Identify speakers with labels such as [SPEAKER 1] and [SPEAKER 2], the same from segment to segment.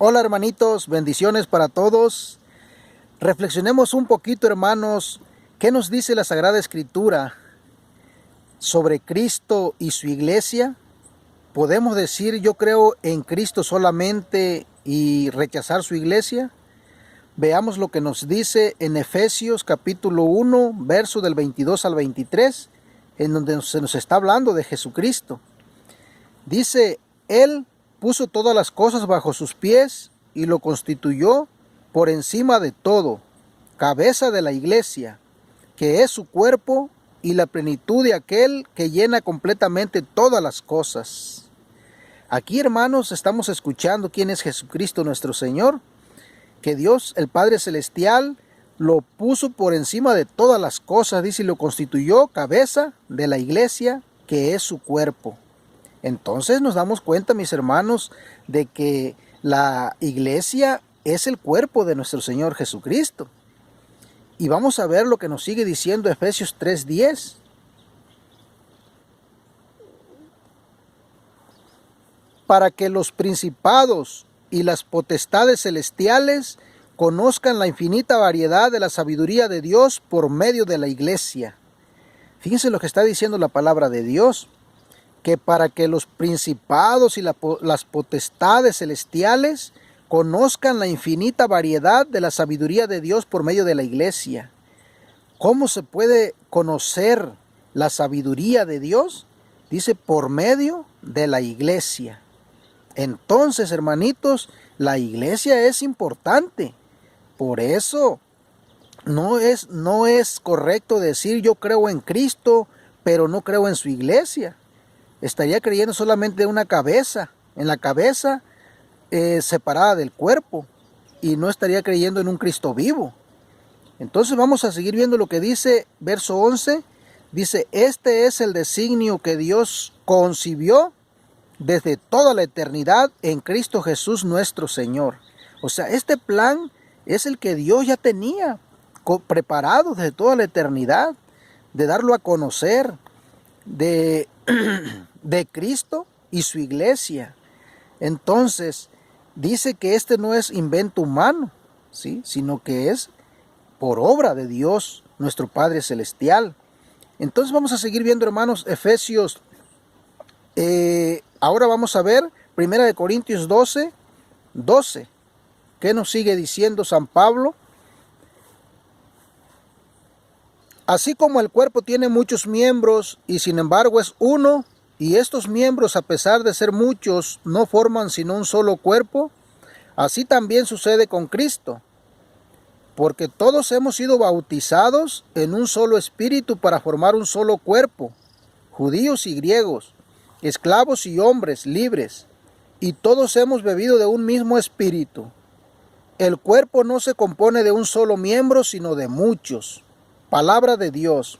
[SPEAKER 1] Hola hermanitos, bendiciones para todos. Reflexionemos un poquito, hermanos, ¿qué nos dice la Sagrada Escritura sobre Cristo y su iglesia? ¿Podemos decir yo creo en Cristo solamente y rechazar su iglesia? Veamos lo que nos dice en Efesios capítulo 1, verso del 22 al 23, en donde se nos está hablando de Jesucristo. Dice, Él puso todas las cosas bajo sus pies y lo constituyó por encima de todo, cabeza de la iglesia, que es su cuerpo y la plenitud de aquel que llena completamente todas las cosas. Aquí, hermanos, estamos escuchando quién es Jesucristo nuestro Señor, que Dios, el Padre Celestial, lo puso por encima de todas las cosas, dice, y lo constituyó cabeza de la iglesia, que es su cuerpo. Entonces nos damos cuenta, mis hermanos, de que la iglesia es el cuerpo de nuestro Señor Jesucristo. Y vamos a ver lo que nos sigue diciendo Efesios 3:10. Para que los principados y las potestades celestiales conozcan la infinita variedad de la sabiduría de Dios por medio de la iglesia. Fíjense lo que está diciendo la palabra de Dios, que para que los principados y las potestades celestiales conozcan la infinita variedad de la sabiduría de Dios por medio de la iglesia. ¿Cómo se puede conocer la sabiduría de Dios? Dice, por medio de la iglesia. Entonces, hermanitos, la iglesia es importante. Por eso no es correcto decir yo creo en Cristo, pero no creo en su iglesia. Estaría creyendo solamente en una cabeza, en la cabeza separada del cuerpo, y no estaría creyendo en un Cristo vivo. Entonces vamos a seguir viendo lo que dice verso 11. Dice, este es el designio que Dios concibió desde toda la eternidad en Cristo Jesús nuestro Señor. O sea, este plan es el que Dios ya tenía preparado desde toda la eternidad, de darlo a conocer, de Cristo y su iglesia. Entonces, dice que este no es invento humano, ¿sí? Sino que es por obra de Dios, nuestro Padre Celestial. Entonces vamos a seguir viendo, hermanos, Efesios. Ahora vamos a ver 1 Corintios 12. ¿Qué nos sigue diciendo San Pablo? Así como el cuerpo tiene muchos miembros y sin embargo es uno, y estos miembros, a pesar de ser muchos, no forman sino un solo cuerpo, así también sucede con Cristo. Porque todos hemos sido bautizados en un solo espíritu para formar un solo cuerpo, judíos y griegos, esclavos y hombres libres, y todos hemos bebido de un mismo espíritu. El cuerpo no se compone de un solo miembro, sino de muchos. Palabra de Dios.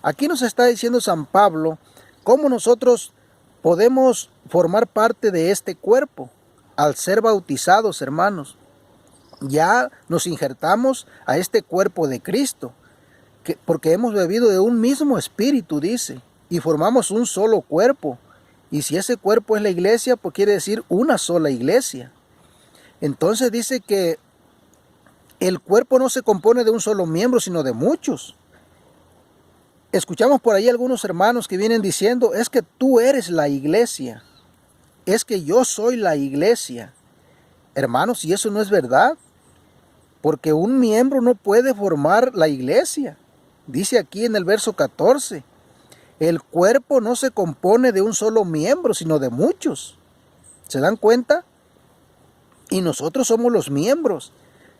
[SPEAKER 1] Aquí nos está diciendo San Pablo cómo nosotros podemos formar parte de este cuerpo al ser bautizados, hermanos. Ya nos injertamos a este cuerpo de Cristo, porque hemos bebido de un mismo espíritu, dice, y formamos un solo cuerpo. Y si ese cuerpo es la iglesia, pues quiere decir una sola iglesia. Entonces dice que el cuerpo no se compone de un solo miembro, sino de muchos. Escuchamos por ahí algunos hermanos que vienen diciendo, es que tú eres la iglesia, es que yo soy la iglesia. Hermanos, y eso no es verdad, porque un miembro no puede formar la iglesia. Dice aquí en el verso 14, el cuerpo no se compone de un solo miembro, sino de muchos. ¿Se dan cuenta? Y nosotros somos los miembros.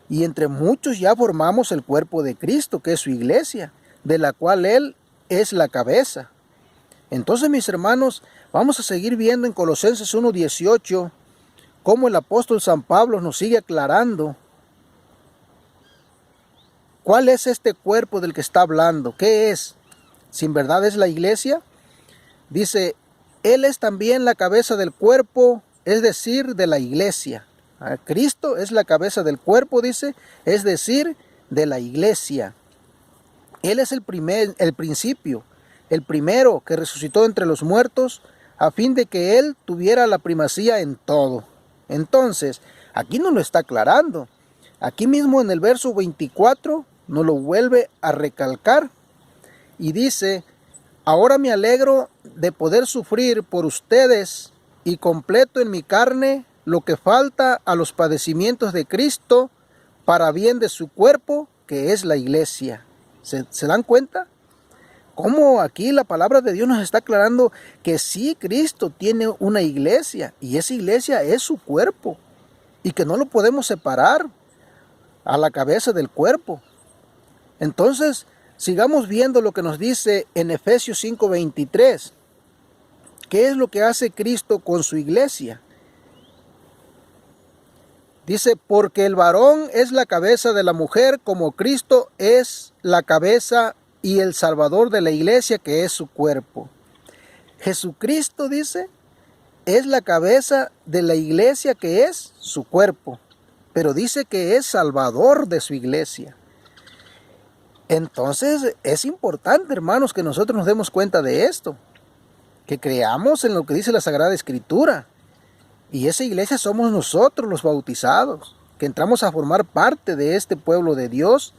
[SPEAKER 1] Y entre muchos ya formamos el cuerpo de Cristo, que es su iglesia, de la cual Él es la cabeza. Entonces, mis hermanos, vamos a seguir viendo en Colosenses 1:18 cómo el apóstol San Pablo nos sigue aclarando cuál es este cuerpo del que está hablando. ¿Qué es? ¿Si en verdad es la iglesia? Dice, Él es también la cabeza del cuerpo, es decir, de la iglesia. Cristo es la cabeza del cuerpo, dice, es decir, de la iglesia. Él es el principio, el primero que resucitó entre los muertos, a fin de que Él tuviera la primacía en todo. Entonces, Aquí nos lo está aclarando. Aquí mismo en el verso 24 nos lo vuelve a recalcar y dice: ahora me alegro de poder sufrir por ustedes y completo en mi carne lo que falta a los padecimientos de Cristo para bien de su cuerpo, que es la iglesia. ¿Se dan cuenta? Cómo aquí la palabra de Dios nos está aclarando que sí, Cristo tiene una iglesia y esa iglesia es su cuerpo y que no lo podemos separar a la cabeza del cuerpo. Entonces, sigamos viendo lo que nos dice en Efesios 5:23. ¿Qué es lo que hace Cristo con su iglesia? Dice: porque el varón es la cabeza de la mujer, como Cristo es la cabeza y el Salvador de la iglesia, que es su cuerpo. Jesucristo, dice, es la cabeza de la iglesia, que es su cuerpo, pero dice que es Salvador de su iglesia. Entonces es importante, hermanos, que nosotros nos demos cuenta de esto, que creamos en lo que dice la Sagrada Escritura. Y esa iglesia somos nosotros, los bautizados, que entramos a formar parte de este pueblo de Dios,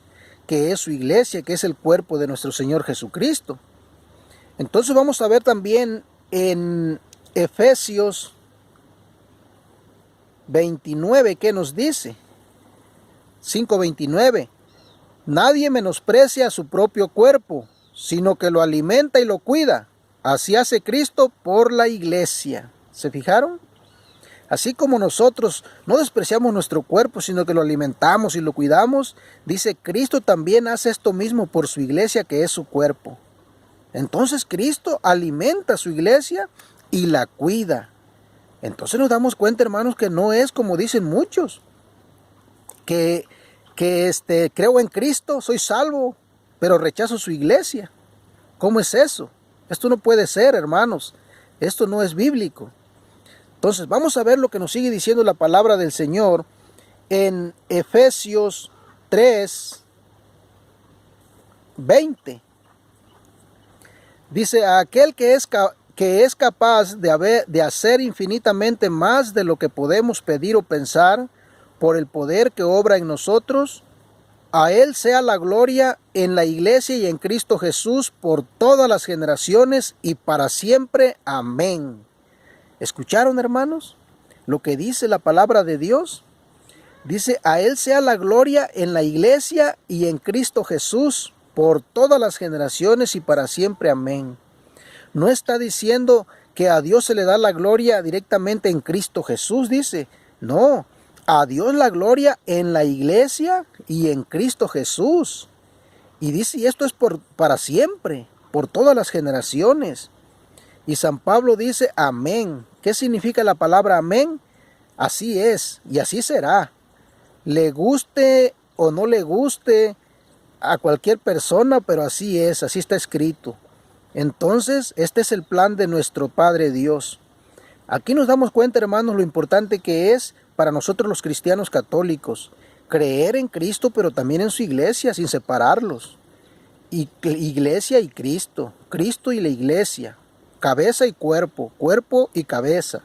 [SPEAKER 1] que es su iglesia, que es el cuerpo de nuestro Señor Jesucristo. Entonces vamos a ver también en Efesios 29, ¿qué nos dice? 5:29. Nadie menosprecia a su propio cuerpo, sino que lo alimenta y lo cuida. Así hace Cristo por la iglesia. ¿Se fijaron? Así como nosotros no despreciamos nuestro cuerpo, sino que lo alimentamos y lo cuidamos, dice Cristo también hace esto mismo por su iglesia, que es su cuerpo. Entonces Cristo alimenta a su iglesia y la cuida. Entonces nos damos cuenta, hermanos, que no es como dicen muchos, que creo en Cristo, soy salvo, pero rechazo su iglesia. ¿Cómo es eso? Esto no puede ser, hermanos. Esto no es bíblico. Entonces vamos a ver lo que nos sigue diciendo la palabra del Señor en Efesios 3:20. Dice: a aquel que es capaz de hacer infinitamente más de lo que podemos pedir o pensar, por el poder que obra en nosotros, a Él sea la gloria en la iglesia y en Cristo Jesús por todas las generaciones y para siempre. Amén. ¿Escucharon, hermanos? Lo que dice la palabra de Dios. Dice: a Él sea la gloria en la iglesia y en Cristo Jesús por todas las generaciones y para siempre. Amén. No está diciendo que a Dios se le da la gloria directamente en Cristo Jesús, dice. No, a Dios la gloria en la iglesia y en Cristo Jesús. Y dice, y esto es para siempre, por todas las generaciones. Y San Pablo dice: amén. ¿Qué significa la palabra amén? Así es y así será. Le guste o no le guste a cualquier persona, pero así es, así está escrito. Entonces, este es el plan de nuestro Padre Dios. Aquí nos damos cuenta, hermanos, lo importante que es para nosotros los cristianos católicos creer en Cristo, pero también en su iglesia, sin separarlos. Iglesia y Cristo, Cristo y la iglesia, cabeza y cuerpo, cuerpo y cabeza.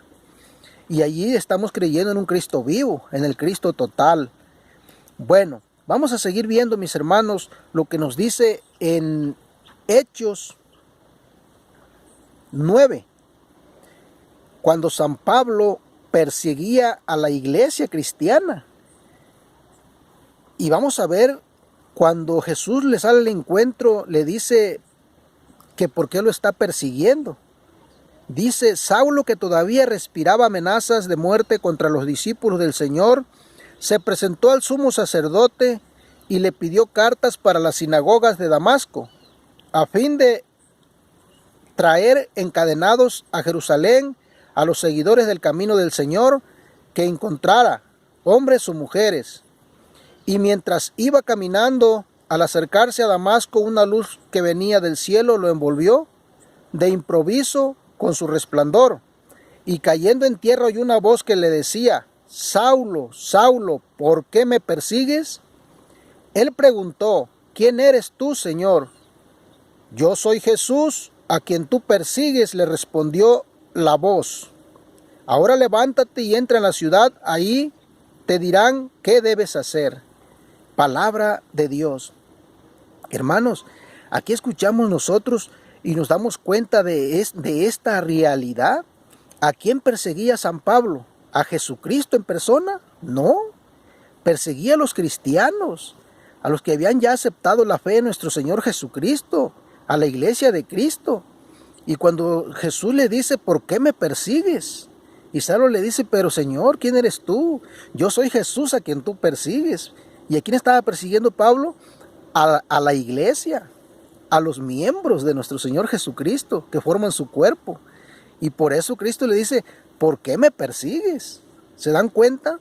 [SPEAKER 1] Y allí estamos creyendo en un Cristo vivo, en el Cristo total. Bueno, vamos a seguir viendo, mis hermanos, lo que nos dice en Hechos 9, cuando San Pablo perseguía a la iglesia cristiana. Y vamos a ver, cuando Jesús le sale al encuentro, le dice que por qué lo está persiguiendo. Dice: Saulo, que todavía respiraba amenazas de muerte contra los discípulos del Señor, se presentó al sumo sacerdote y le pidió cartas para las sinagogas de Damasco, a fin de traer encadenados a Jerusalén a los seguidores del camino del Señor que encontrara, hombres o mujeres. Y mientras iba caminando, al acercarse a Damasco, una luz que venía del cielo lo envolvió de improviso con su resplandor, y cayendo en tierra oyó una voz que le decía: Saulo, Saulo, ¿por qué me persigues? Él preguntó: ¿quién eres tú, Señor? Yo soy Jesús, a quien tú persigues, le respondió la voz. Ahora levántate y entra en la ciudad, ahí te dirán qué debes hacer. Palabra de Dios. Hermanos, aquí escuchamos nosotros y nos damos cuenta de esta realidad. ¿A quién perseguía San Pablo? ¿A Jesucristo en persona? No, perseguía a los cristianos, a los que habían ya aceptado la fe en nuestro Señor Jesucristo, a la iglesia de Cristo. Y cuando Jesús le dice, ¿por qué me persigues? Y Saulo le dice, pero Señor, ¿quién eres tú? Yo soy Jesús a quien tú persigues. ¿Y a quién estaba persiguiendo Pablo? A la iglesia, a los miembros de nuestro Señor Jesucristo que forman su cuerpo. Y por eso Cristo le dice, ¿por qué me persigues? ¿Se dan cuenta?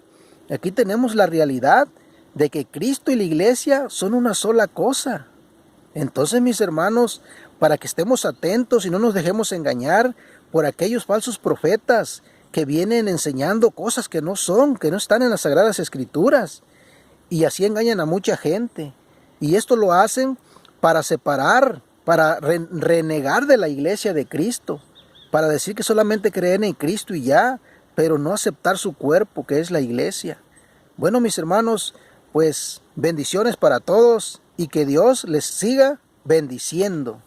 [SPEAKER 1] Aquí tenemos la realidad de que Cristo y la iglesia son una sola cosa. Entonces, mis hermanos, para que estemos atentos y no nos dejemos engañar por aquellos falsos profetas que vienen enseñando cosas que no son, que no están en las Sagradas Escrituras, y así engañan a mucha gente. Y esto lo hacen para separar, para renegar de la iglesia de Cristo, para decir que solamente creen en Cristo y ya, pero no aceptar su cuerpo, que es la iglesia. Bueno, mis hermanos, pues bendiciones para todos y que Dios les siga bendiciendo.